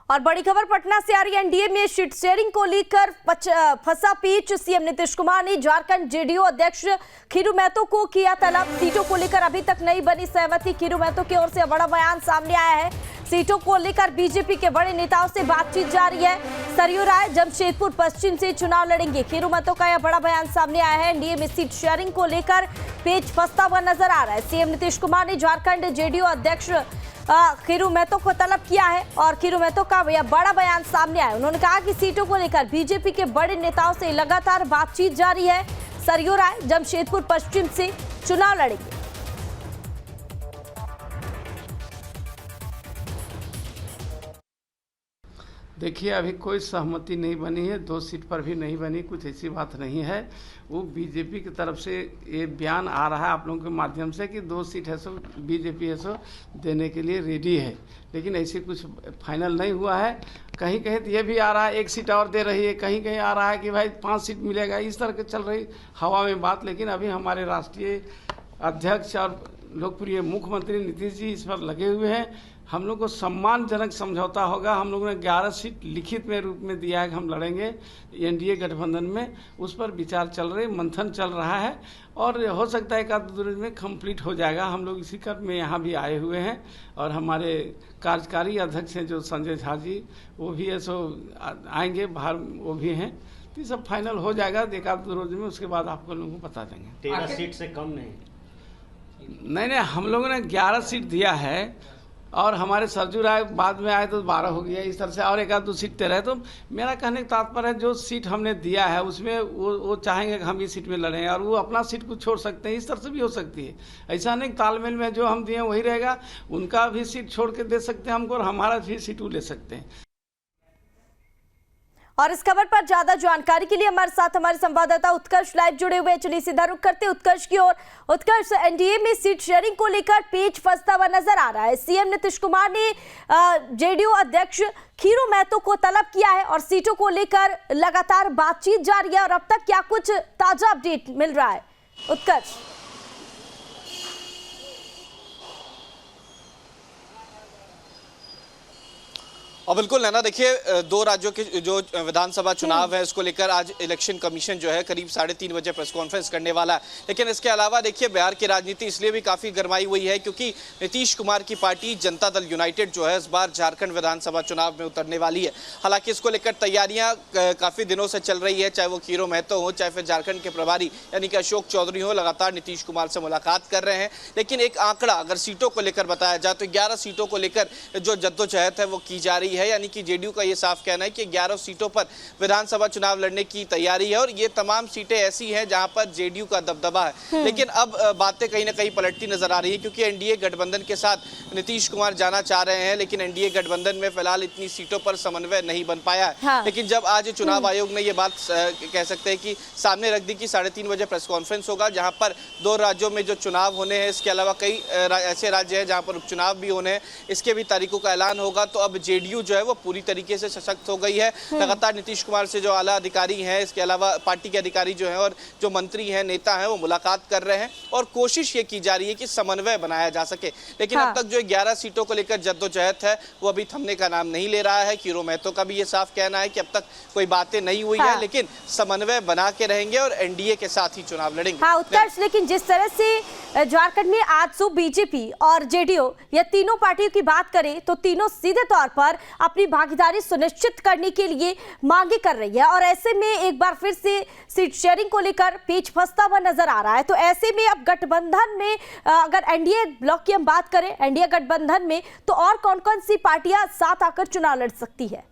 और बड़ी खबर पटना से आ रही है। एनडीए में सीट शेयरिंग को लेकर फंसा पेच। सीएम नीतीश कुमार ने झारखंड जेडीयू अध्यक्ष खीरू महतो को किया तलब। सीटों को लेकर अभी तक नहीं बनी सहमति। खीरू महतो की ओर से बड़ा बयान सामने आया है। सीटों को लेकर बीजेपी के बड़े नेताओं से बातचीत जारी है। सरयू राय जमशेदपुर पश्चिम से चुनाव लड़ेंगे। खीरू महतो का यह बड़ा बयान सामने आया है। एनडीए में सीट शेयरिंग को लेकर पेच फंसता हुआ नजर आ रहा है। सीएम नीतीश कुमार ने झारखंड जेडीयू अध्यक्ष खीरू महतो को तलब किया है और खीरू महतो का यह बड़ा बयान सामने आया। उन्होंने कहा कि सीटों को लेकर बीजेपी के बड़े नेताओं से लगातार बातचीत जारी है। सरयू राय जमशेदपुर पश्चिम से चुनाव लड़ेंगे। देखिए, अभी कोई सहमति नहीं बनी है, 2 सीट पर भी नहीं बनी, कुछ ऐसी बात नहीं है। वो बीजेपी की तरफ से ये बयान आ रहा है आप लोगों के माध्यम से कि 2 सीट है सो बीजेपी है सो देने के लिए रेडी है, लेकिन ऐसे कुछ फाइनल नहीं हुआ है। कहीं कहीं तो ये भी आ रहा है 1 सीट और दे रही है, कहीं कहीं आ रहा है कि भाई 5 सीट मिलेगा। इस तरह के चल रही हवा में बात। लेकिन अभी हमारे राष्ट्रीय अध्यक्ष और लोकप्रिय मुख्यमंत्री नीतीश जी इस पर लगे हुए हैं। हम लोग को सम्मानजनक समझौता होगा। हम लोगों ने 11 सीट लिखित में रूप में दिया है कि हम लड़ेंगे एनडीए गठबंधन में। उस पर विचार चल रहे, मंथन चल रहा है और हो सकता है 1-2 दिन में कंप्लीट हो जाएगा। हम लोग इसी क्रम में यहाँ भी आए हुए हैं और हमारे कार्यकारी अध्यक्ष हैं जो संजय झा जी, वो भी ऐसो आएंगे बाहर, वो भी हैं। तो ये सब फाइनल हो जाएगा 1-2 रोज में। उसके बाद आपको लोगों को बता देंगे। 13 सीट से कम नहीं, हम लोगों ने 11 सीट दिया है और हमारे सरजू राय बाद में आए तो 12 हो गया। इस तरह से और 1-2 सीट दे रहे। तो मेरा कहने का तात्पर्य है जो सीट हमने दिया है उसमें वो चाहेंगे कि हम इस सीट में लड़ें और वो अपना सीट को छोड़ सकते हैं। इस तरह से भी हो सकती है। ऐसा नहीं, तालमेल में जो हम दिए वही रहेगा। उनका भी सीट छोड़ के दे सकते हैं हमको और हमारा भी सीट वो ले सकते हैं। और इस खबर पर ज्यादा जानकारी के लिए हमारे साथ हमारे संवाददाता उत्कर्ष लाइव जुड़े हुए हैं। चलिए सीधा रुख करते उत्कर्ष की ओर। उत्कर्ष, एनडीए में सीट शेयरिंग को लेकर पेच फंसता हुआ नजर आ रहा है। सीएम नीतीश कुमार ने जेडीयू अध्यक्ष खीरू महतो को तलब किया है और सीटों को लेकर लगातार बातचीत जारी है। और अब तक क्या कुछ ताजा अपडेट मिल रहा है उत्कर्ष? और बिल्कुल नैना, देखिए 2 राज्यों के जो विधानसभा चुनाव है इसको लेकर आज इलेक्शन कमीशन जो है करीब 3:30 बजे प्रेस कॉन्फ्रेंस करने वाला है। लेकिन इसके अलावा देखिए बिहार की राजनीति इसलिए भी काफ़ी गरमाई हुई है क्योंकि नीतीश कुमार की पार्टी जनता दल यूनाइटेड जो है इस बार झारखंड विधानसभा चुनाव में उतरने वाली है। हालांकि इसको लेकर तैयारियां काफ़ी दिनों से चल रही है, चाहे वो खीरू महतो हो, चाहे फिर झारखंड के प्रभारी यानी कि अशोक चौधरी हो, लगातार नीतीश कुमार से मुलाकात कर रहे हैं। लेकिन एक आंकड़ा अगर सीटों को लेकर बताया जाए तो 11 सीटों को लेकर जो जद्दोजहद है वो की जा रही है। यानी कि जेडीयू का ये साफ कहना है कि 11 सीटों पर विधानसभा चुनाव लड़ने की तैयारी है और ये तमाम सीटें ऐसी हैं जहां पर जेडीयू का दबदबा है। लेकिन अब बातें कहीं ना कहीं पलटती नजर आ रही है क्योंकि एनडीए गठबंधन के साथ नीतीश कुमार जाना चाह रहे हैं, लेकिन एनडीए गठबंधन में फिलहाल इतनी सीटों पर समन्वय नहीं बन पाया है। हाँ। लेकिन जब आज चुनाव आयोग ने ये बात कह सकते हैं कि सामने रख दी कि 3:30 बजे प्रेस कॉन्फ्रेंस होगा जहां पर 2 राज्यों में जो चुनाव होने हैं, इसके अलावा कई ऐसे राज्य हैं जहां पर उपचुनाव भी होने हैं, इसके भी तारीखों का ऐलान होगा। तो अब जेडीयू जो है वो पूरी तरीके से सशक्त हो गई है। लगातार नीतीश कुमार से जो आला अधिकारी हैं, इसके अलावा पार्टी के अधिकारी जो हैं और जो मंत्री हैं, नेता हैं, वो मुलाकात कर रहे हैं और कोशिश ये की जा रही है कि समन्वय बनाया जा सके। लेकिन अब तक जो 11 सीटों को लेकर जद्दोजहद है वो अभी थमने का नाम नहीं ले रहा है। खीरू महतो का भी ये साफ कहना है कि अब तक कोई बातें नहीं हुई है, लेकिन समन्वय बना के रहेंगे और एनडीए के साथ ही चुनाव लड़ेंगे। हाँ उत्कर्ष, लेकिन जिस तरह से झारखंड में आजसू, बीजेपी और जेडीयू या तीनों पार्टियों की बात करें तो तीनों सीधे तौर पर अपनी भागीदारी सुनिश्चित करने के लिए मांगे कर रही है और ऐसे में एक बार फिर से सीट शेयरिंग को लेकर पेच फंसता हुआ नजर आ रहा है। तो ऐसे में अब गठबंधन में अगर एनडीए ब्लॉक की हम बात करें, एनडीए गठबंधन में तो और कौन-कौन सी पार्टियां साथ आकर चुनाव लड़ सकती है?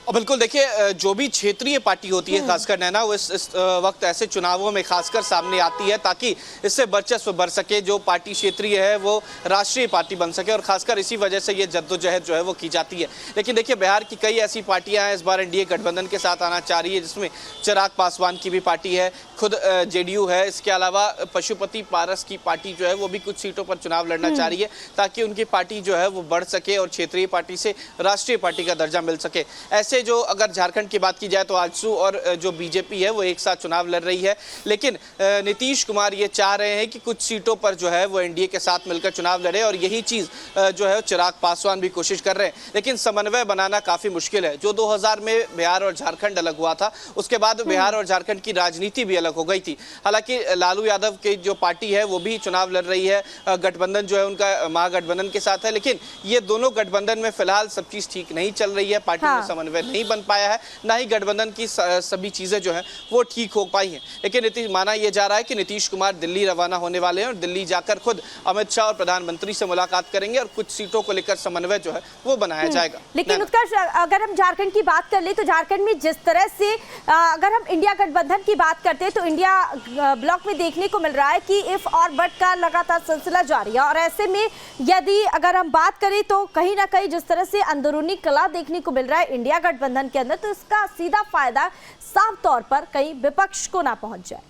और बिल्कुल देखिए जो भी क्षेत्रीय पार्टी होती है खासकर नैना, वो इस वक्त ऐसे चुनावों में खासकर सामने आती है ताकि इससे वर्चस्व बढ़ सके। जो पार्टी क्षेत्रीय है वो राष्ट्रीय पार्टी बन सके और खासकर इसी वजह से ये जद्दोजहद जो है वो की जाती है। लेकिन देखिए बिहार की कई ऐसी पार्टियां हैं इस बार एनडीए गठबंधन के साथ आना चाह रही है, जिसमें चिराग पासवान की भी पार्टी है, खुद जेडीयू है, इसके अलावा पशुपति पारस की पार्टी जो है वो भी कुछ सीटों पर चुनाव लड़ना चाह रही है ताकि उनकी पार्टी जो है वो बढ़ सके और क्षेत्रीय पार्टी से राष्ट्रीय पार्टी का दर्जा मिल सके। ऐसे से जो अगर झारखंड की बात की जाए तो आजसू और जो बीजेपी है वो एक साथ चुनाव लड़ रही है, लेकिन नीतीश कुमार ये चाह रहे हैं कि कुछ सीटों पर जो है वो एनडीए के साथ मिलकर चुनाव लड़े और यही चीज जो है चिराग पासवान भी कोशिश कर रहे हैं, लेकिन समन्वय बनाना काफी मुश्किल है। जो 2000 में बिहार और झारखंड अलग हुआ था, उसके बाद बिहार और झारखंड की राजनीति भी अलग हो गई थी। हालांकि लालू यादव की जो पार्टी है वो भी चुनाव लड़ रही है, गठबंधन जो है उनका महागठबंधन के साथ है, लेकिन ये दोनों गठबंधन में फिलहाल सब चीज ठीक नहीं चल रही है। पार्टी में समन्वय नहीं बन पाया है, ना ही गठबंधन की सभी चीजें जो है वो ठीक हो पाई हैं। लेकिन माना यह जा रहा है कि नीतीश कुमार दिल्ली रवाना होने वाले हैं और दिल्ली जाकर खुद अमित शाह और प्रधानमंत्री से मुलाकात करेंगे और कुछ सीटों को लेकर समन्वय जो है वो बनाया जाएगा। लेकिन उत्कर्ष, अगर हम झारखंड की बात कर ले तो झारखंड में जिस तरह से अगर हम इंडिया गठबंधन की बात करते हैं तो इंडिया ब्लॉक में देखने को मिल रहा है कि इफ और बट का लगातार सिलसिला जारी है, और ऐसे में यदि अगर हम बात करें तो कहीं ना कहीं जिस तरह से अंदरूनी कला देखने को मिल रहा है इंडिया गठबंधन के अंदर, तो इसका सीधा फायदा साफ तौर पर कहीं विपक्ष को ना पहुंच जाए।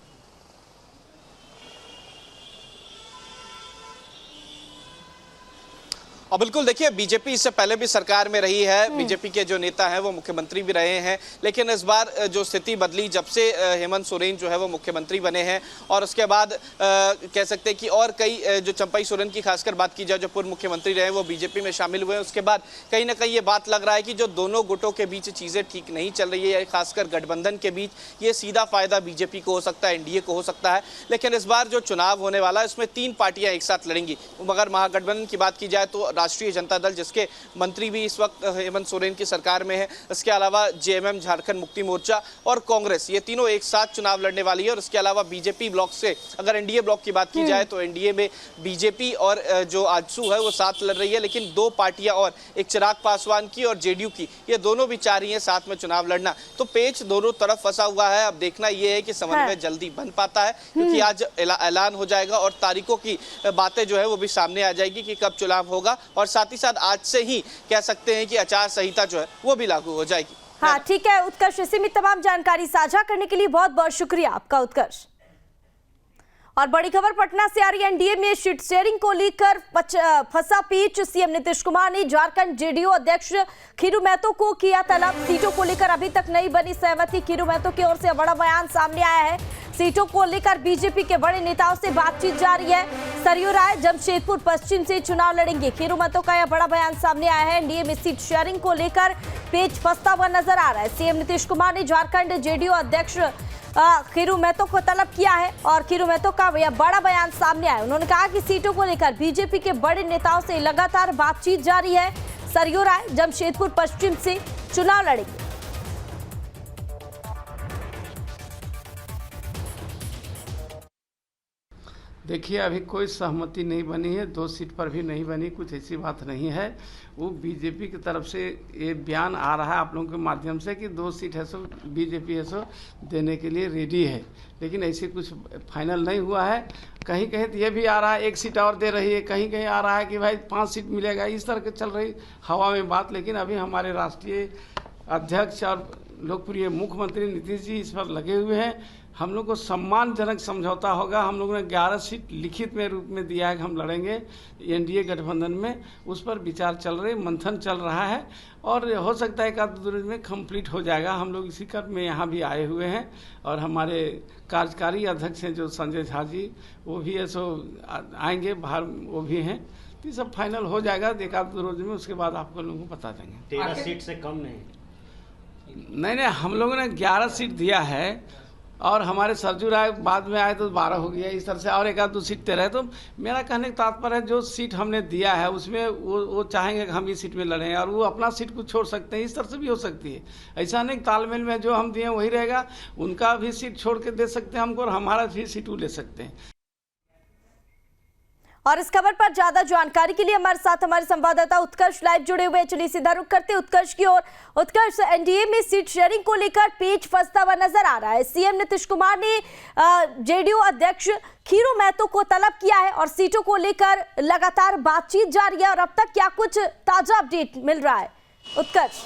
और बिल्कुल देखिए, बीजेपी इससे पहले भी सरकार में रही है, बीजेपी के जो नेता हैं वो मुख्यमंत्री भी रहे हैं, लेकिन इस बार जो स्थिति बदली जब से हेमंत सोरेन जो है वो मुख्यमंत्री बने हैं और उसके बाद कह सकते हैं कि और कई जो चंपई सोरेन की खासकर बात की जाए जो पूर्व मुख्यमंत्री रहे वो बीजेपी में शामिल हुए हैं, उसके बाद कहीं ना कहीं ये बात लग रहा है कि जो दोनों गुटों के बीच चीज़ें ठीक नहीं चल रही है, खासकर गठबंधन के बीच, ये सीधा फायदा बीजेपी को हो सकता है, एनडीए को हो सकता है। लेकिन इस बार जो चुनाव होने वाला है इसमें 3 पार्टियां एक साथ लड़ेंगी। मगर महागठबंधन की बात की जाए तो राष्ट्रीय जनता दल, जिसके मंत्री भी इस वक्त हेमंत सोरेन की सरकार में है, इसके अलावा जेएमएम झारखंड मुक्ति मोर्चा और कांग्रेस, ये तीनों एक साथ चुनाव लड़ने वाली है। और इसके अलावा बीजेपी ब्लॉक से अगर एनडीए ब्लॉक की बात की जाए तो एनडीए में बीजेपी और जो आजसू है वो साथ लड़ रही है, लेकिन 2 पार्टियां और, एक चिराग पासवान की और जेडीयू की, ये दोनों भी चाह रही हैं साथ में चुनाव लड़ना। तो पेच दोनों तरफ फंसा हुआ है। अब देखना यह है कि समन्वय जल्दी बन पाता है, क्योंकि आज ऐलान हो जाएगा और तारीखों की बातें जो है वो भी सामने आ जाएगी कि कब चुनाव होगा, और साथ ही साथ आज से ही कह सकते हैं कि आचार संहिता जो है वो भी लागू हो जाएगी। हाँ ठीक है उत्कर्ष, इसी में तमाम जानकारी साझा करने के लिए बहुत बहुत शुक्रिया आपका उत्कर्ष। और बड़ी खबर पटना से आ रही है, एनडीए में सीट शेयरिंग को लेकर फंसा पेच। सीएम नीतीश कुमार ने झारखंड जेडीयू अध्यक्ष खीरू महतो को किया तलब। सीटों को लेकर अभी तक नहीं बनी सहमति। खीरू महतो की ओर से बड़ा बयान सामने आया है। सीटों को लेकर बीजेपी के बड़े नेताओं से बातचीत जारी है। सरयू राय जमशेदपुर पश्चिम से चुनाव लड़ेंगे। खीरू महतो का यह बड़ा बयान सामने आया है। एनडीए में सीट शेयरिंग को लेकर पेच फंसता हुआ नजर आ रहा है। सीएम नीतीश कुमार ने झारखंड जेडीयू अध्यक्ष खीरू महतो को तलब किया है और खीरू महतो का यह बड़ा बयान सामने आया। उन्होंने कहा कि सीटों को लेकर बीजेपी के बड़े नेताओं से लगातार बातचीत जारी है। सरयू राय जमशेदपुर पश्चिम से चुनाव लड़ेंगे। देखिए, अभी कोई सहमति नहीं बनी है, 2 सीट पर भी नहीं बनी, कुछ ऐसी बात नहीं है। वो बीजेपी की तरफ से ये बयान आ रहा है आप लोगों के माध्यम से कि 2 सीट है सो बीजेपी है सो देने के लिए रेडी है, लेकिन ऐसे कुछ फाइनल नहीं हुआ है। कहीं कहीं तो ये भी आ रहा है 1 सीट और दे रही है, कहीं कहीं आ रहा है कि भाई 5 सीट मिलेगा, इस तरह के चल रही हवा में बात। लेकिन अभी हमारे राष्ट्रीय अध्यक्ष और लोकप्रिय मुख्यमंत्री नीतीश जी इस पर लगे हुए हैं। हम लोग को सम्मानजनक समझौता होगा। हम लोगों ने 11 सीट लिखित में रूप में दिया है कि हम लड़ेंगे एनडीए गठबंधन में, उस पर विचार चल रहे, मंथन चल रहा है और हो सकता है 1-2 दिन में कंप्लीट हो जाएगा। हम लोग इसी क्रम में यहाँ भी आए हुए हैं और हमारे कार्यकारी अध्यक्ष हैं जो संजय झा जी, वो भी ऐसो आएंगे बाहर, वो भी हैं। तो ये सब फाइनल हो जाएगा 1-2 रोज में, उसके बाद आपको लोगों को बता देंगे। 13 सीट से कम नहीं, हम लोगों ने 11 सीट दिया है और हमारे सरजू राय बाद में आए तो 12 हो गया, इस तरह से और 1-2 सीट 13 है। तो मेरा कहने का तात्पर्य है जो सीट हमने दिया है उसमें वो चाहेंगे कि हम इस सीट में लड़ें और वो अपना सीट को छोड़ सकते हैं, इस तरह से भी हो सकती है। ऐसा नहीं तालमेल में जो हम दिए वही रहेगा, उनका भी सीट छोड़ के दे सकते हैं हमको और हमारा भी सीट वो ले सकते हैं। और इस खबर पर ज्यादा जानकारी के लिए हमारे साथ हमारे संवाददाता उत्कर्ष लाइव जुड़े हुए हैं। चलिए सीधा रुख करते उत्कर्ष की ओर। उत्कर्ष, एनडीए में सीट शेयरिंग को लेकर पेच फंसता हुआ नजर आ रहा है। सीएम नीतीश कुमार ने जेडीयू अध्यक्ष खीरू महतो को तलब किया है और सीटों को लेकर लगातार बातचीत जारी है। और अब तक क्या कुछ ताजा अपडेट मिल रहा है उत्कर्ष?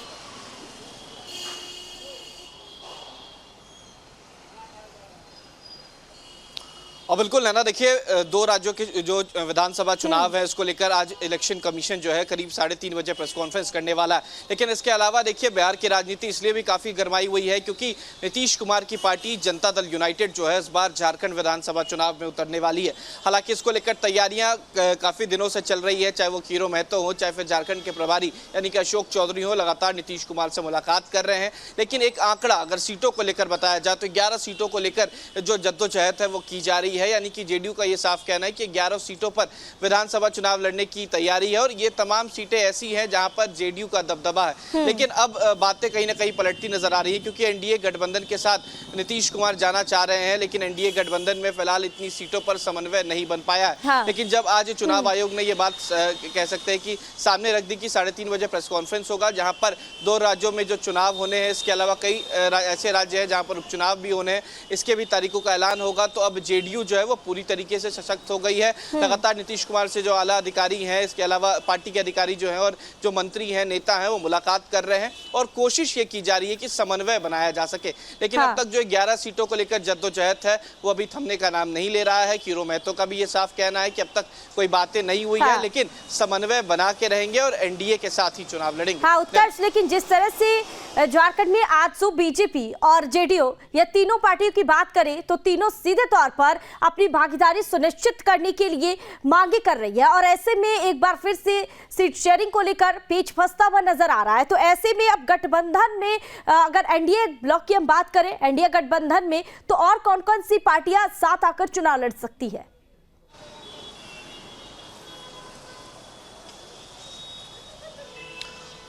और बिल्कुल नैना देखिए, दो राज्यों के जो विधानसभा चुनाव है उसको लेकर आज इलेक्शन कमीशन जो है करीब 3:30 बजे प्रेस कॉन्फ्रेंस करने वाला है। लेकिन इसके अलावा देखिए, बिहार की राजनीति इसलिए भी काफी गरमाई हुई है क्योंकि नीतीश कुमार की पार्टी जनता दल यूनाइटेड जो है इस बार झारखंड विधानसभा चुनाव में उतरने वाली है। हालांकि इसको लेकर तैयारियां काफी दिनों से चल रही है, चाहे वो खीरो महतो हो, चाहे फिर झारखंड के प्रभारी यानी कि अशोक चौधरी हो, लगातार नीतीश कुमार से मुलाकात कर रहे हैं। लेकिन एक आंकड़ा अगर सीटों को लेकर बताया जाए तो 11 सीटों को लेकर जो जद्दोजहद है वो की जा रही है, यानी कि जेडीयू का ये साफ कहना है कि 11 सीटों पर विधानसभा चुनाव लड़ने की तैयारी है और ये तमाम सीटें ऐसी हैं जहां पर जेडीयू का दबदबा है। लेकिन अब बातें कहीं ना कहीं पलटती नजर आ रही है क्योंकि एनडीए गठबंधन के साथ नीतीश कुमार जाना चाह रहे हैं, लेकिन एनडीए गठबंधन में फिलहाल इतनी सीटों पर समन्वय नहीं बन पाया है। हाँ। लेकिन जब आज चुनाव आयोग ने ये बात कह सकते हैं कि सामने रख दी कि 3:30 बजे प्रेस कॉन्फ्रेंस होगा जहां पर 2 राज्यों में जो चुनाव होने हैं, इसके अलावा कई ऐसे राज्य हैं जहां पर उपचुनाव भी होने हैं, इसके भी तारीखों का ऐलान होगा। तो अब जेडीयू जो है वो पूरी तरीके से सशक्त हो गई है। लगातार नीतीश कुमार से जो आला अधिकारी हैं, इसके अलावा पार्टी के अधिकारी जो हैं और जो मंत्री हैं, नेता हैं, वो मुलाकात कर रहे हैं और कोशिश ये की जा रही है कि समन्वय बनाया जा सके। लेकिन अब तक जो 11 सीटों को लेकर जद्दोजहद है वो अभी थमने का नाम नहीं ले रहा है। खीरो महतो का भी ये साफ कहना है कि अब तक कोई बातें नहीं हुई है, लेकिन समन्वय बना के रहेंगे और एनडीए के साथ ही चुनाव लड़ेंगे। हाँ उत्कर्ष, लेकिन जिस तरह से झारखंड में आजसू, बीजेपी और जेडीयू ये तीनों पार्टियों की बात करें तो तीनों सीधे तौर पर अपनी भागीदारी सुनिश्चित करने के लिए मांगे कर रही है और ऐसे में एक बार फिर से सीट शेयरिंग को लेकर पेच फंसता हुआ नजर आ रहा है। तो ऐसे में अब गठबंधन में अगर एनडीए ब्लॉक की हम बात करें, एनडीए गठबंधन में तो और कौन कौन सी पार्टियां साथ आकर चुनाव लड़ सकती है?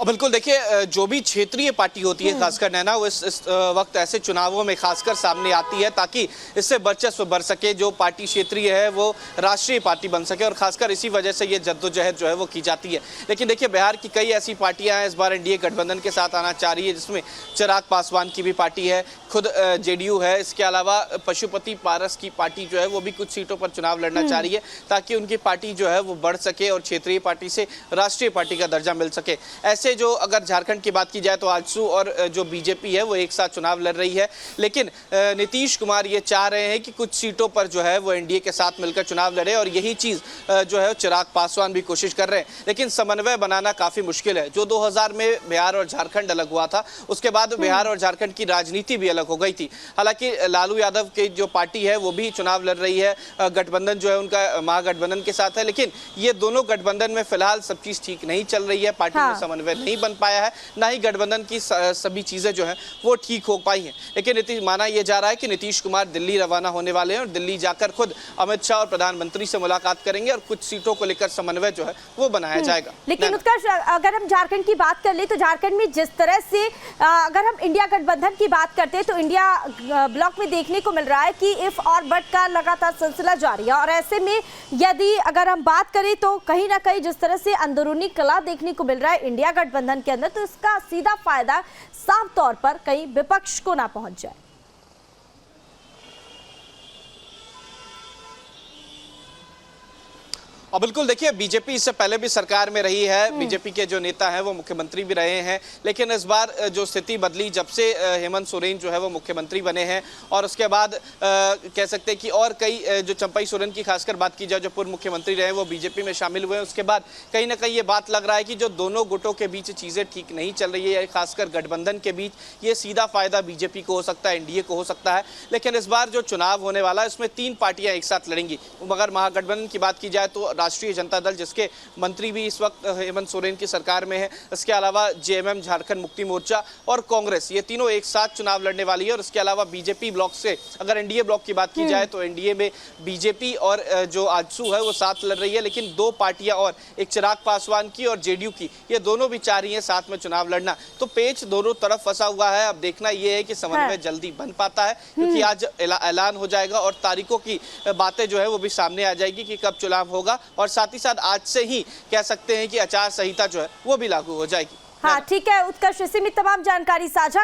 और बिल्कुल देखिए, जो भी क्षेत्रीय पार्टी होती है खासकर नैना, वो इस वक्त ऐसे चुनावों में खासकर सामने आती है ताकि इससे वर्चस्व बढ़ सके, जो पार्टी क्षेत्रीय है वो राष्ट्रीय पार्टी बन सके और खासकर इसी वजह से ये जद्दोजहद जो है वो की जाती है। लेकिन देखिए, बिहार की कई ऐसी पार्टियां हैं इस बार एनडीए गठबंधन के साथ आना चाह रही है, जिसमें चिराग पासवान की भी पार्टी है, खुद जेडीयू है, इसके अलावा पशुपति पारस की पार्टी जो है वो भी कुछ सीटों पर चुनाव लड़ना चाह रही है ताकि उनकी पार्टी जो है वो बढ़ सके और क्षेत्रीय पार्टी से राष्ट्रीय पार्टी का दर्जा मिल सके। ऐसे जो अगर झारखंड की बात की जाए तो आजसू और जो बीजेपी है वो एक साथ चुनाव लड़ रही है, लेकिन नीतीश कुमार ये चाह रहे हैं कि कुछ सीटों पर जो है वो एनडीए के साथ मिलकर चुनाव लड़े और यही चीज जो है चिराग पासवान भी कोशिश कर रहे हैं। लेकिन समन्वय बनाना काफी मुश्किल है। जो 2000 में बिहार और झारखंड अलग हुआ था, उसके बाद बिहार और झारखंड की राजनीति भी अलग हो गई थी। हालांकि लालू यादव की जो पार्टी है वो भी चुनाव लड़ रही है, गठबंधन जो है उनका महागठबंधन के साथ है, लेकिन ये दोनों गठबंधन में फिलहाल सब चीज ठीक नहीं चल रही है, पार्टी में समन्वय नहीं बन पाया है, ना ही गठबंधन की सभी चीजें जो है वो ठीक हो पाई हैं। लेकिन माना यह जा रहा है कि नीतीश कुमार दिल्ली रवाना होने वाले हैं और दिल्ली जाकर खुद अमित शाह और प्रधानमंत्री से मुलाकात करेंगे और कुछ सीटों को लेकर समन्वय जो है वो बनाया जाएगा। लेकिन उत्कर्ष, अगर हम झारखंड की बात कर ले तो झारखंड में जिस तरह से अगर हम इंडिया गठबंधन की बात करते हैं तो इंडिया ब्लॉक में देखने को मिल रहा है कि इफ और बट का लगातार सिलसिला जारी है और ऐसे में यदि अगर हम बात करें तो कहीं ना कहीं जिस तरह से अंदरूनी कला देखने को मिल रहा है इंडिया गठबंधन के अंदर, तो इसका सीधा फायदा साफ तौर पर कहीं विपक्ष को ना पहुंच जाए। और बिल्कुल देखिए, बीजेपी इससे पहले भी सरकार में रही है, बीजेपी के जो नेता हैं वो मुख्यमंत्री भी रहे हैं, लेकिन इस बार जो स्थिति बदली जब से हेमंत सोरेन जो है वो मुख्यमंत्री बने हैं और उसके बाद कह सकते हैं कि और कई जो चंपई सोरेन की खासकर बात की जाए जो पूर्व मुख्यमंत्री रहे वो बीजेपी में शामिल हुए हैं, उसके बाद कहीं ना कहीं ये बात लग रहा है कि जो दोनों गुटों के बीच चीज़ें ठीक नहीं चल रही है, खासकर गठबंधन के बीच, ये सीधा फायदा बीजेपी को हो सकता है, एनडीए को हो सकता है। लेकिन इस बार जो चुनाव होने वाला है उसमें 3 पार्टियां एक साथ लड़ेंगी। मगर महागठबंधन की बात की जाए तो राष्ट्रीय जनता दल, जिसके मंत्री भी इस वक्त हेमंत सोरेन की सरकार में है, इसके अलावा जेएमएम झारखंड मुक्ति मोर्चा और कांग्रेस, ये तीनों एक साथ चुनाव लड़ने वाली है। और इसके अलावा बीजेपी ब्लॉक से अगर एनडीए ब्लॉक की बात की जाए तो एनडीए में बीजेपी और जो आजसू है वो साथ लड़ रही है, लेकिन 2 पार्टियां और, एक चिराग पासवान की और जेडीयू की, ये दोनों भी चाह रही हैं साथ में चुनाव लड़ना। तो पेच दोनों तरफ फंसा हुआ है। अब देखना यह है कि समन्वय जल्दी बन पाता है, क्योंकि आज ऐलान हो जाएगा और तारीखों की बातें जो है वो भी सामने आ जाएगी कि कब चुनाव होगा और साथ ही साथ आज से ही कह सकते हैं कि आचार संहिता जो है वो भी लागू हो जाएगी। हाँ ठीक है उत्कर्ष, इसी में तमाम जानकारी साझा